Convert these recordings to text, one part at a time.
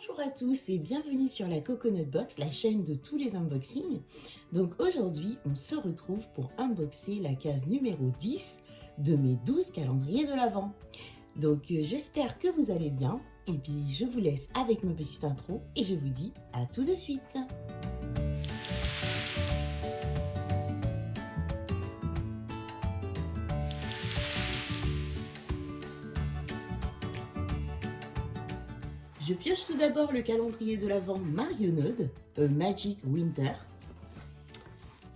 Bonjour à tous et bienvenue sur la Coconut Box, la chaîne de tous les unboxings. Donc aujourd'hui, on se retrouve pour unboxer la case numéro 10 de mes 12 calendriers de l'Avent. Donc j'espère que vous allez bien et puis je vous laisse avec ma petite intro et je vous dis à tout de suite. Je pioche tout d'abord le calendrier de l'Avent Marionneud, Magic Winter.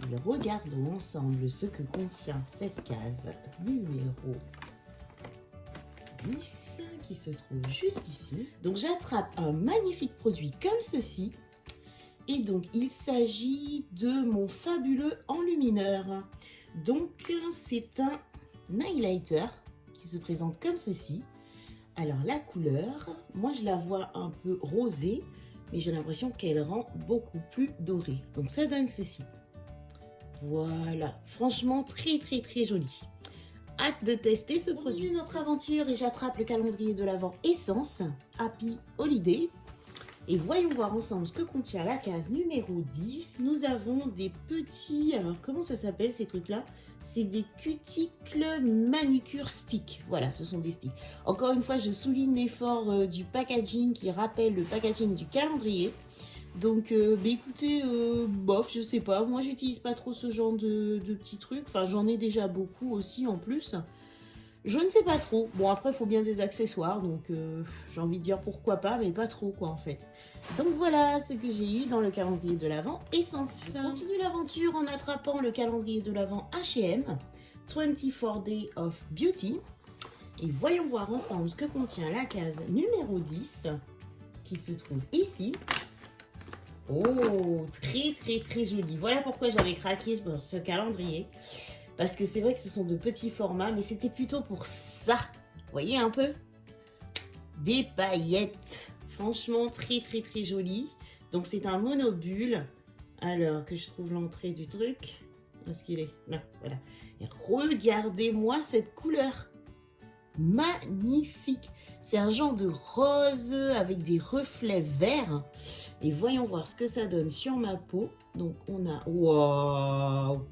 Et regardons ensemble ce que contient cette case numéro 10 qui se trouve juste ici. Donc j'attrape un magnifique produit comme ceci. Et donc il s'agit de mon fabuleux enlumineur. Donc c'est un highlighter qui se présente comme ceci. Alors la couleur, moi je la vois un peu rosée, mais j'ai l'impression qu'elle rend beaucoup plus dorée. Donc ça donne ceci. Voilà, franchement très joli. Hâte de tester ce produit. Continue notre aventure et j'attrape le calendrier de l'Avent Essence, Happy Holiday. Et voyons voir ensemble ce que contient la case numéro 10. Nous avons des petits, alors comment ça s'appelle ces trucs-là? C'est des cuticles manucure sticks. Voilà, ce sont des sticks. Encore une fois, je souligne l'effort du packaging qui rappelle le packaging du calendrier. Donc, écoutez, bof, je sais pas. Moi, j'utilise pas trop ce genre de petits trucs. Enfin, j'en ai déjà beaucoup aussi en plus. Je ne sais pas trop. Bon, après, il faut bien des accessoires. Donc, j'ai envie de dire pourquoi pas, mais pas trop, quoi, en fait. Donc, voilà ce que j'ai eu dans le calendrier de l'Avent Essence. Je continue l'aventure en attrapant le calendrier de l'Avent H&M, 24 Days of Beauty. Et voyons voir ensemble ce que contient la case numéro 10, qui se trouve ici. Oh, très joli. Voilà pourquoi j'avais craqué pour ce calendrier. Parce que c'est vrai que ce sont de petits formats, mais c'était plutôt pour ça. Vous voyez un peu? Des paillettes. Franchement, très joli. Donc, c'est un monobule. Alors, que je trouve l'entrée du truc. Où est-ce qu'il est? Là, voilà. Et regardez-moi cette couleur. Magnifique. C'est un genre de rose avec des reflets verts. Et voyons voir ce que ça donne sur ma peau. Donc, on a... Waouh!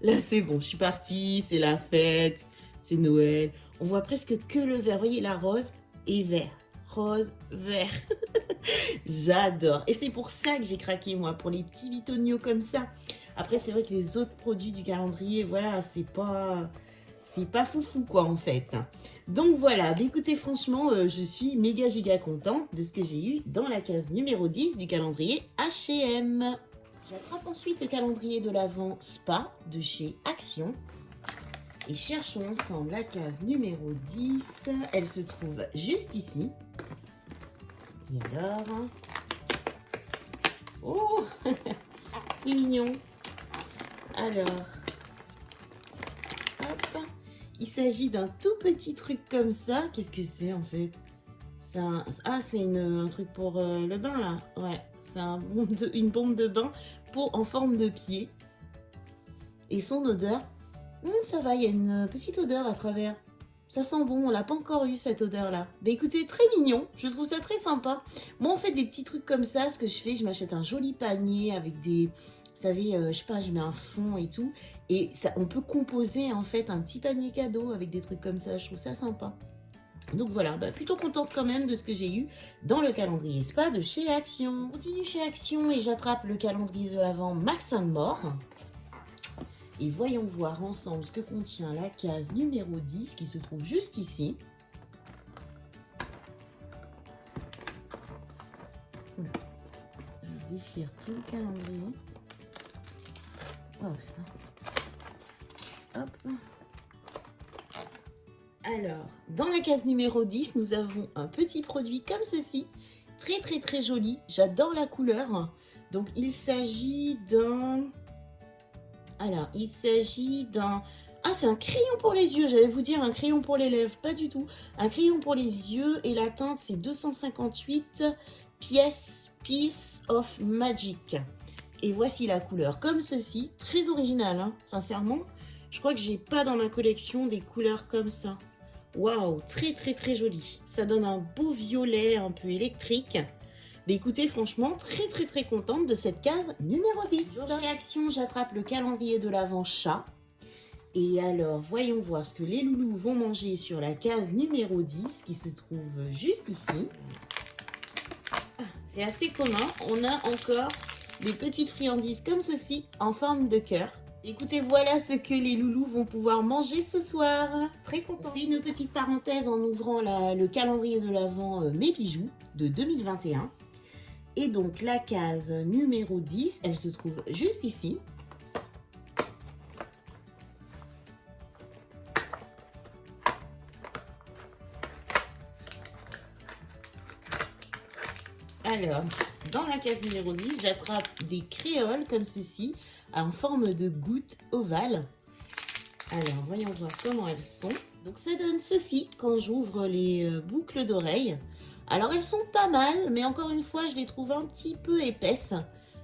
Là, c'est bon, je suis partie, c'est la fête, c'est Noël. On voit presque que le vert. Vous voyez, la rose et vert. Rose, vert. J'adore. Et c'est pour ça que j'ai craqué, moi, pour les petits bitonios comme ça. Après, c'est vrai que les autres produits du calendrier, voilà, c'est pas foufou, quoi, en fait. Donc, voilà. Mais écoutez, franchement, je suis méga giga contente de ce que j'ai eu dans la case numéro 10 du calendrier H&M. J'attrape ensuite le calendrier de l'Avent Spa de chez Action. Et cherchons ensemble la case numéro 10. Elle se trouve juste ici. Et alors... Oh, c'est mignon. Alors... Hop. Il s'agit d'un tout petit truc comme ça. Qu'est-ce que c'est en fait? C'est un truc pour le bain là. Ouais, c'est une bombe de bain en forme de pied. Et son odeur, ça va, il y a une petite odeur à travers. Ça sent bon, on l'a pas encore eu cette odeur là. Bah écoutez, très mignon, je trouve ça très sympa. Moi en fait des petits trucs comme ça, ce que je fais, je m'achète un joli panier avec des... Vous savez, je sais pas, je mets un fond et tout. Et ça, on peut composer en fait un petit panier cadeau avec des trucs comme ça, je trouve ça sympa. Donc voilà, plutôt contente quand même de ce que j'ai eu dans le calendrier Spa de chez Action. Je continue chez Action et j'attrape le calendrier de l'Avent Max & More. Et voyons voir ensemble ce que contient la case numéro 10 qui se trouve juste ici. Je déchire tout le calendrier. Oh, ça. Hop. Alors, dans la case numéro 10, nous avons un petit produit comme ceci. Très joli. J'adore la couleur. Donc, il s'agit d'un... Alors, il s'agit d'un... Ah, c'est un crayon pour les yeux. J'allais vous dire un crayon pour les lèvres. Pas du tout. Un crayon pour les yeux. Et la teinte, c'est 258 pièces Piece of Magic. Et voici la couleur. Comme ceci. Très original, hein, sincèrement. Je crois que j'ai pas dans ma collection des couleurs comme ça. Waouh, très très très joli. Ça donne un beau violet un peu électrique. Mais écoutez, franchement, très très très contente de cette case numéro 10. Dans réaction, j'attrape le calendrier de l'Avent chat. Et alors, voyons voir ce que les loulous vont manger sur la case numéro 10 qui se trouve juste ici. C'est assez commun. On a encore des petites friandises comme ceci en forme de cœur. Écoutez, voilà ce que les loulous vont pouvoir manger ce soir. Très content. Je fais une petite parenthèse en ouvrant le calendrier de l'Avent Mes Bijoux de 2021. Et donc la case numéro 10, elle se trouve juste ici. Alors, dans la case numéro 10, j'attrape des créoles comme ceci, en forme de goutte ovale. Alors, voyons voir comment elles sont. Donc, ça donne ceci quand j'ouvre les boucles d'oreilles. Alors, elles sont pas mal, mais encore une fois, je les trouve un petit peu épaisses.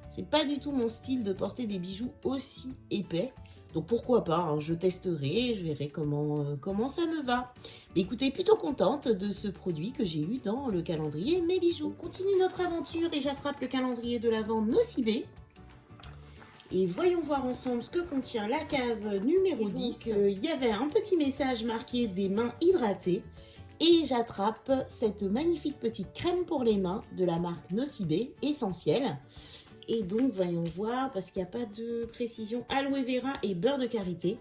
C'est pas du tout mon style de porter des bijoux aussi épais. Donc pourquoi pas, hein, je testerai, je verrai comment ça me va. Écoutez, plutôt contente de ce produit que j'ai eu dans le calendrier Mes Bijoux. On continue notre aventure et j'attrape le calendrier de l'Avent Nocibé. Et voyons voir ensemble ce que contient la case numéro 10. Il y avait un petit message marqué des mains hydratées. Et j'attrape cette magnifique petite crème pour les mains de la marque Nocibé, essentielle. Et donc, voyons voir, parce qu'il n'y a pas de précision, aloe vera et beurre de karité.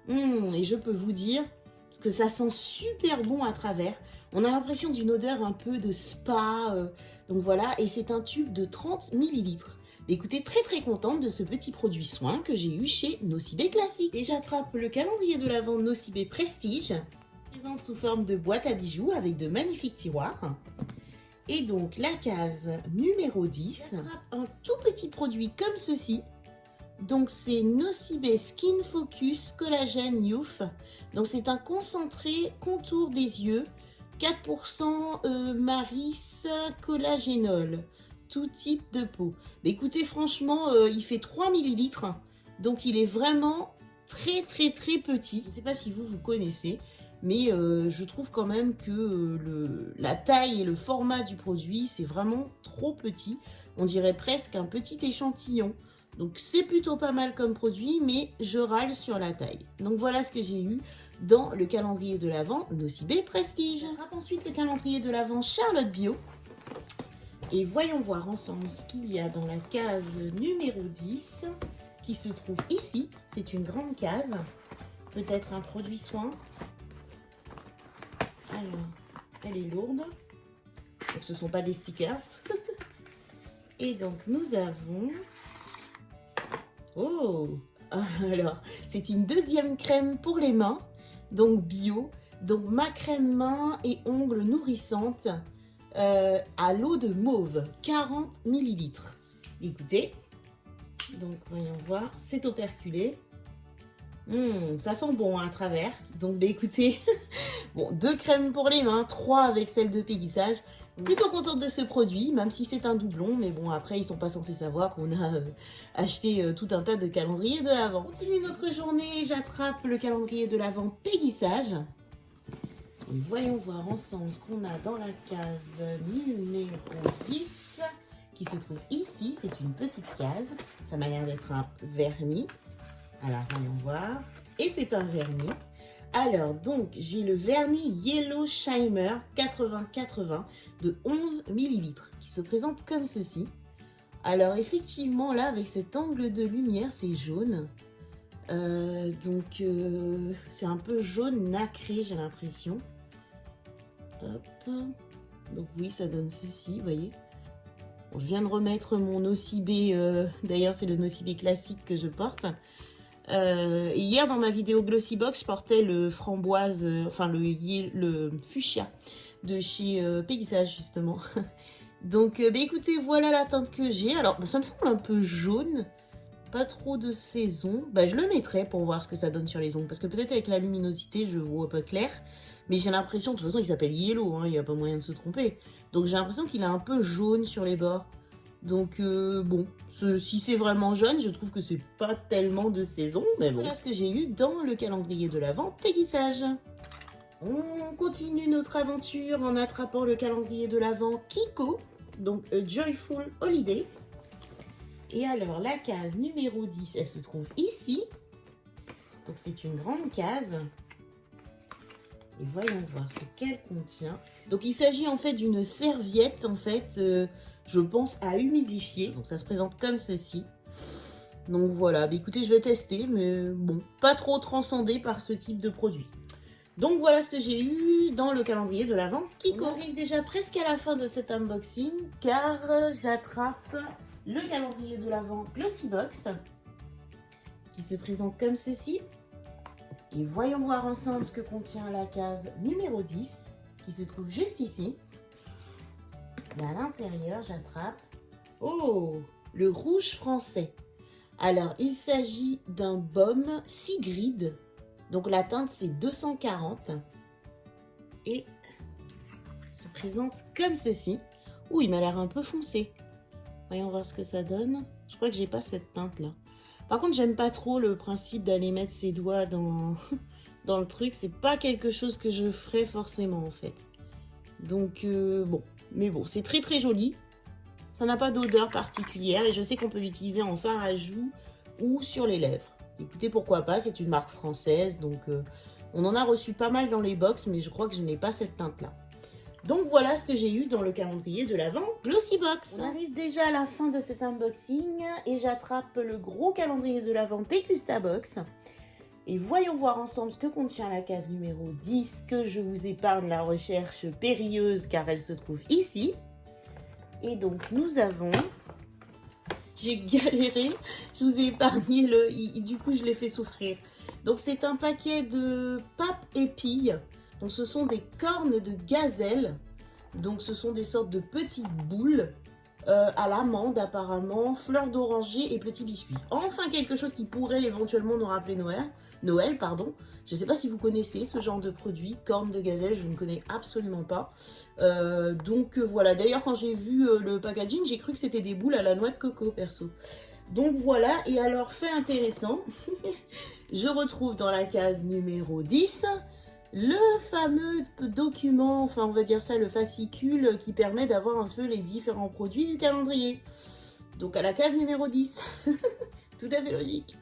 Et je peux vous dire, parce que ça sent super bon à travers. On a l'impression d'une odeur un peu de spa. Donc voilà, et c'est un tube de 30 ml. Écoutez, très très contente de ce petit produit soin que j'ai eu chez Nocibé Classique. Et j'attrape le calendrier de l'Avent Nocibé Prestige, présente sous forme de boîte à bijoux avec de magnifiques tiroirs. Et donc la case numéro 10, un tout petit produit comme ceci. Donc c'est Nocibé Skin Focus Collagen Youth. Donc c'est un concentré contour des yeux, 4% Maris collagénol, tout type de peau. Mais écoutez, franchement, il fait 3 ml, donc il est vraiment très très très petit. Je ne sais pas si vous connaissez. Mais je trouve quand même que la taille et le format du produit, c'est vraiment trop petit. On dirait presque un petit échantillon. Donc c'est plutôt pas mal comme produit, mais je râle sur la taille. Donc voilà ce que j'ai eu dans le calendrier de l'Avent Nocibé Prestige. J'attrape ensuite le calendrier de l'Avent Charlotte Bio. Et voyons voir ensemble ce qu'il y a dans la case numéro 10, qui se trouve ici. C'est une grande case, peut-être un produit soin. Alors, elle est lourde, donc ce ne sont pas des stickers. Et donc nous avons, alors c'est une deuxième crème pour les mains, donc bio, donc ma crème main et ongles nourrissante à l'eau de mauve, 40 ml. Écoutez, donc voyons voir, c'est operculé. Ça sent bon à travers, donc bah, écoutez, bon, 2 crèmes pour les mains, 3 avec celle de péguissage. Plutôt contente de ce produit, même si c'est un doublon, mais bon, après ils sont pas censés savoir qu'on a acheté tout un tas de calendriers de l'Avent. On continue notre journée, j'attrape le calendrier de l'Avent péguissage. Voyons voir ensemble ce qu'on a dans la case numéro 10, qui se trouve ici. C'est une petite case, ça m'a l'air d'être un vernis. Alors, voyons voir. Et c'est un vernis. Alors, donc, j'ai le vernis Yellow Shimmer 80-80 de 11 ml qui se présente comme ceci. Alors, effectivement, là, avec cet angle de lumière, c'est jaune. C'est un peu jaune nacré, j'ai l'impression. Hop. Donc, oui, ça donne ceci, vous voyez. Bon, je viens de remettre mon Nocibé. D'ailleurs, c'est le Nocibé classique que je porte. Et hier dans ma vidéo Glossy Box, je portais le framboise, le fuchsia de chez Péguissage justement. Donc écoutez, voilà la teinte que j'ai. Alors bon, ça me semble un peu jaune, pas trop de saison. Je le mettrai pour voir ce que ça donne sur les ongles, parce que peut-être avec la luminosité je vois pas clair, mais j'ai l'impression, de toute façon il s'appelle Yellow, hein, il n'y a pas moyen de se tromper. Donc j'ai l'impression qu'il est un peu jaune sur les bords. Donc bon, si c'est vraiment jaune, je trouve que c'est pas tellement de saison, mais bon. Voilà ce que j'ai eu dans le calendrier de l'Avent Péguissage. On continue notre aventure en attrapant le calendrier de l'Avent Kiko, donc A Joyful Holiday. Et alors, la case numéro 10, elle se trouve ici. Donc, c'est une grande case. Et voyons voir ce qu'elle contient. Donc, il s'agit en fait d'une serviette, en fait, je pense, à humidifier. Donc, ça se présente comme ceci. Donc, voilà. Bah, écoutez, je vais tester, mais bon, pas trop transcendé par ce type de produit. Donc, voilà ce que j'ai eu dans le calendrier de l'Avent Kiko. On arrive déjà presque à la fin de cet unboxing, car j'attrape le calendrier de l'Avent Glossybox, qui se présente comme ceci. Et voyons voir ensemble ce que contient la case numéro 10, qui se trouve juste ici. Et à l'intérieur, j'attrape, oh, le rouge français. Alors, il s'agit d'un baume Sigrid. Donc, la teinte, c'est 240. Et il se présente comme ceci. Ouh, il m'a l'air un peu foncé. Voyons voir ce que ça donne. Je crois que j'ai pas cette teinte-là. Par contre, j'aime pas trop le principe d'aller mettre ses doigts dans, dans le truc. C'est pas quelque chose que je ferais forcément, en fait. Donc, bon. Mais bon, c'est très très joli. Ça n'a pas d'odeur particulière. Et je sais qu'on peut l'utiliser en fard à joues ou sur les lèvres. Écoutez, pourquoi pas. C'est une marque française. Donc, on en a reçu pas mal dans les box. Mais je crois que je n'ai pas cette teinte-là. Donc voilà ce que j'ai eu dans le calendrier de l'Avent Glossybox. On arrive déjà à la fin de cet unboxing et j'attrape le gros calendrier de l'Avent Dégustabox. Et voyons voir ensemble ce que contient la case numéro 10, que je vous épargne la recherche périlleuse car elle se trouve ici. Et donc nous avons... J'ai galéré, je vous ai épargné du coup je l'ai fait souffrir. Donc c'est un paquet de papes épilles. Donc ce sont des cornes de gazelle, donc ce sont des sortes de petites boules à l'amande apparemment, fleurs d'oranger et petits biscuits. Enfin quelque chose qui pourrait éventuellement nous rappeler Noël, pardon. Je ne sais pas si vous connaissez ce genre de produit, cornes de gazelle, je ne connais absolument pas. Donc voilà, d'ailleurs quand j'ai vu le packaging, j'ai cru que c'était des boules à la noix de coco perso. Donc voilà, et alors fait intéressant, je retrouve dans la case numéro 10... le fameux document, enfin on va dire ça, le fascicule qui permet d'avoir un peu les différents produits du calendrier. Donc à la case numéro 10. Tout à fait logique.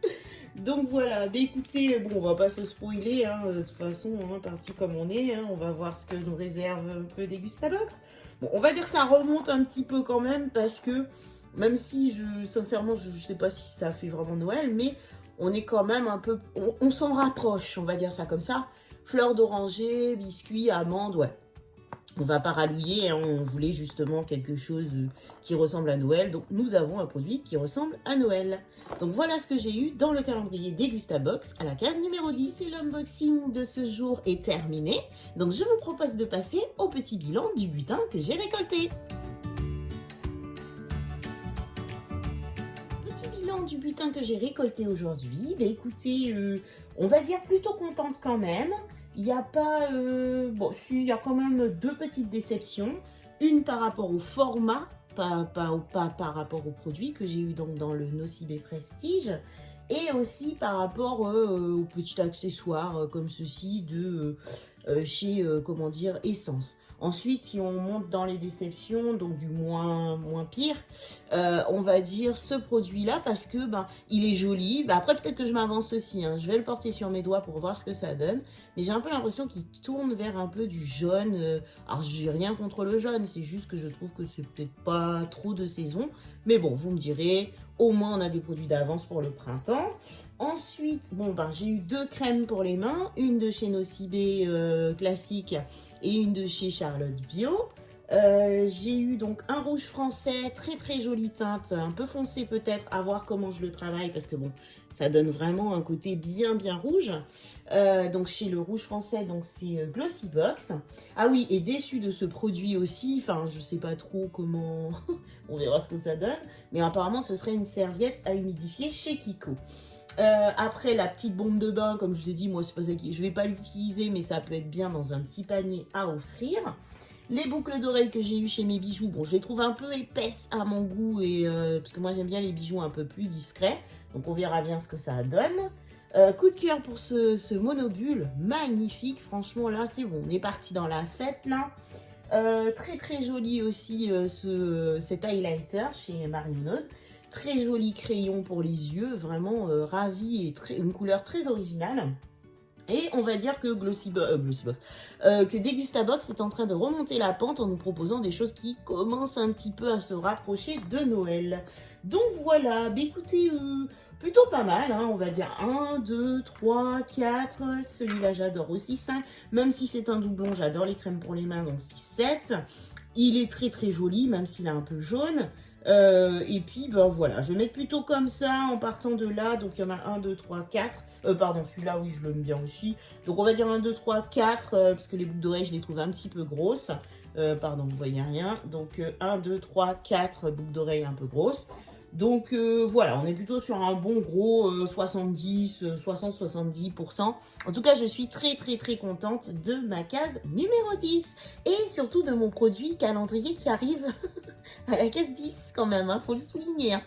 Donc voilà, bah écoutez, bon on va pas se spoiler, hein, de toute façon, hein, parti comme on est, hein, on va voir ce que nous réserve un peu Dégustabox. Bon, on va dire que ça remonte un petit peu quand même, parce que même si sincèrement je sais pas si ça fait vraiment Noël, mais on est quand même un peu, on s'en rapproche, on va dire ça comme ça. Fleurs d'oranger, biscuits, amandes, ouais. On va pas rallouer, hein, on voulait justement quelque chose qui ressemble à Noël. Donc nous avons un produit qui ressemble à Noël. Donc voilà ce que j'ai eu dans le calendrier Dégustabox à la case numéro 10. Et l'unboxing de ce jour est terminé. Donc je vous propose de passer au petit bilan du butin que j'ai récolté. Petit bilan du butin que j'ai récolté aujourd'hui. Bah écoutez, on va dire plutôt contente quand même. Il n'y a pas... bon, si, il y a quand même deux petites déceptions. Une par rapport au format, pas par rapport au produit que j'ai eu donc dans le Nocibé Prestige. Et aussi par rapport aux petits accessoires comme ceci de chez, comment dire, Essence. Ensuite, si on monte dans les déceptions, donc du moins pire, on va dire ce produit-là parce que ben il est joli. Ben, après, peut-être que je m'avance aussi. Hein. Je vais le porter sur mes doigts pour voir ce que ça donne. Mais j'ai un peu l'impression qu'il tourne vers un peu du jaune. Alors, j'ai rien contre le jaune. C'est juste que je trouve que c'est peut-être pas trop de saison. Mais bon, vous me direz, au moins on a des produits d'avance pour le printemps. Ensuite, bon ben j'ai eu deux crèmes pour les mains, une de chez Nocibé classique et une de chez Charlotte Bio. J'ai eu donc un rouge français, très très jolie teinte, un peu foncé peut-être, à voir comment je le travaille parce que bon, ça donne vraiment un côté bien rouge. Donc chez le rouge français, donc c'est Glossybox. Ah oui, et déçu de ce produit aussi, enfin je sais pas trop comment, on verra ce que ça donne, mais apparemment ce serait une serviette à humidifier chez Kiko. Après la petite bombe de bain, comme je vous ai dit, moi c'est pas ça qui... je vais pas l'utiliser, mais ça peut être bien dans un petit panier à offrir. Les boucles d'oreilles que j'ai eu chez mes bijoux, bon je les trouve un peu épaisses à mon goût, et parce que moi j'aime bien les bijoux un peu plus discrets, donc on verra bien ce que ça donne. Coup de cœur pour ce monobule, magnifique, franchement là c'est bon, on est parti dans la fête là. Très très joli aussi cet highlighter chez Marionneau. Très joli crayon pour les yeux, vraiment ravi et une couleur très originale. Et on va dire que que Degustabox est en train de remonter la pente en nous proposant des choses qui commencent un petit peu à se rapprocher de Noël. Donc voilà, bah écoutez, plutôt pas mal, hein, on va dire 1, 2, 3, 4, celui-là j'adore aussi 5, même si c'est un doublon, j'adore les crèmes pour les mains, donc 6, 7. Il est très très joli, même s'il est un peu jaune. Et puis ben voilà, je vais mettre plutôt comme ça en partant de là. Donc il y en a 1, 2, 3, 4. Pardon, celui-là, oui, je l'aime bien aussi. Donc on va dire 1, 2, 3, 4, parce que les boucles d'oreilles, je les trouve un petit peu grosses. Pardon, vous voyez rien. Donc 1, 2, 3, 4 boucles d'oreilles un peu grosses. Donc voilà, on est plutôt sur un bon gros 60-70%. En tout cas, je suis très très très contente de ma case numéro 10. Et surtout de mon produit calendrier qui arrive à la case 10 quand même, hein, faut le souligner. Hein.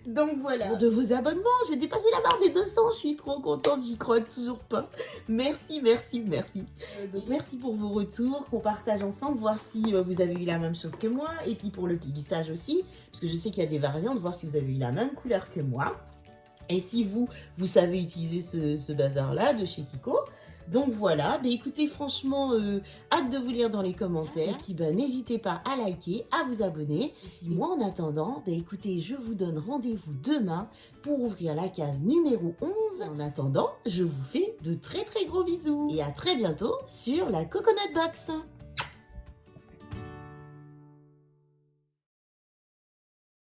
Donc voilà, de vos abonnements, j'ai dépassé la barre des 200, je suis trop contente, j'y crois toujours pas. Merci, merci, merci. Donc merci pour vos retours, qu'on partage ensemble, voir si vous avez eu la même chose que moi. Et puis pour le plissage aussi, parce que je sais qu'il y a des variantes, voir si vous avez eu la même couleur que moi. Et si vous savez utiliser ce bazar-là de chez Kiko. Donc voilà, bah écoutez, franchement, hâte de vous lire dans les commentaires. Et puis bah, n'hésitez pas à liker, à vous abonner. Et puis moi, en attendant, bah écoutez, je vous donne rendez-vous demain pour ouvrir la case numéro 11. En attendant, je vous fais de très très gros bisous. Et à très bientôt sur la Coconut Box.